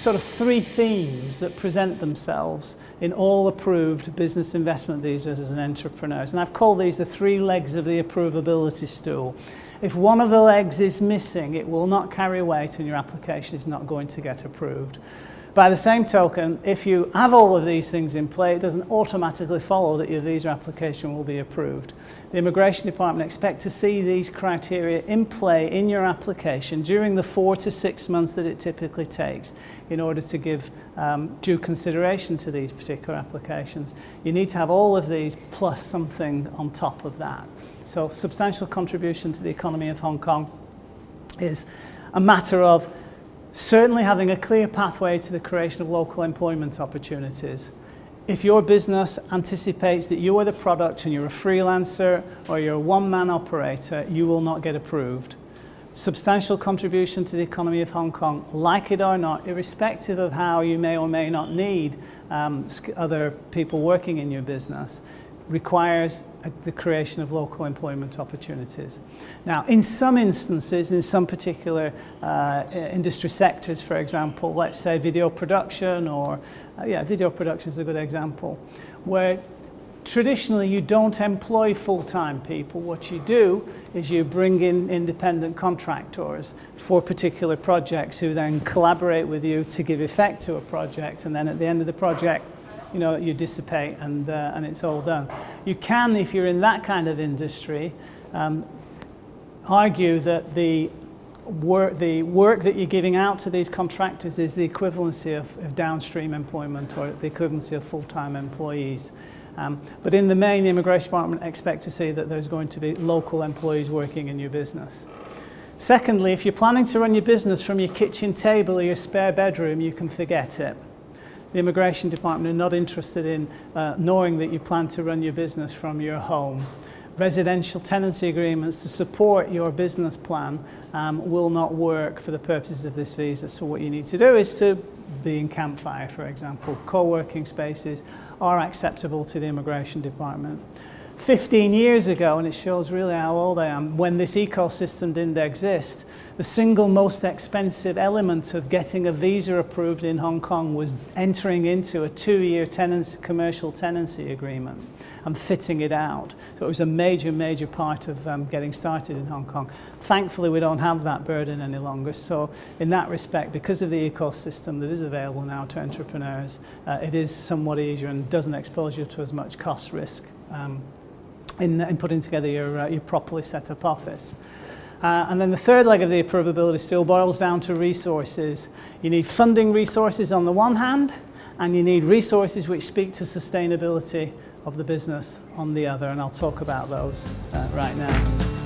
sort of three themes that present themselves in all approved business investment visas as an entrepreneur. And I've called these the three legs of the approvability stool. If one of the legs is missing, it will not carry weight and your application is not going to get approved. By the same token, if you have all of these things in play, it doesn't automatically follow that your visa application will be approved. The Immigration Department expect to see these criteria in play in your application during the 4 to 6 months that it typically takes in order to give due consideration to these particular applications. You need to have all of these plus something on top of that. So substantial contribution to the economy of Hong Kong is a matter of certainly having a clear pathway to the creation of local employment opportunities. If your business anticipates that you are the product and you're a freelancer or you're a one-man operator, you will not get approved. Substantial contribution to the economy of Hong Kong, like it or not, irrespective of how you may or may not need other people working in your business, requires the creation of local employment opportunities. Now, in some instances, in some particular industry sectors, for example, let's say video production or, video production is a good example, where traditionally you don't employ full-time people. What you do is you bring in independent contractors for particular projects who then collaborate with you to give effect to a project, and then at the end of the project, you dissipate and it's all done. You can, if you're in that kind of industry, argue that the work that you're giving out to these contractors is the equivalency of downstream employment or the equivalency of full-time employees. But in the main, the Immigration Department expect to see that there's going to be local employees working in your business. Secondly, if you're planning to run your business from your kitchen table or your spare bedroom, you can forget it. The Immigration Department are not interested in knowing that you plan to run your business from your home. Residential tenancy agreements to support your business plan will not work for the purposes of this visa. So what you need to do is to be in Campfire, for example. Co-working spaces are acceptable to the Immigration Department. 15 years ago, and it shows really how old I am, when this ecosystem didn't exist, the single most expensive element of getting a visa approved in Hong Kong was entering into a 2-year commercial tenancy agreement and fitting it out. So it was a major, major part of getting started in Hong Kong. Thankfully, we don't have that burden any longer. So in that respect, because of the ecosystem that is available now to entrepreneurs, it is somewhat easier and doesn't expose you to as much cost risk in putting together your properly set up office. And then the third leg of the approvability stool boils down to resources. You need funding resources on the one hand, and you need resources which speak to sustainability of the business on the other, and I'll talk about those right now.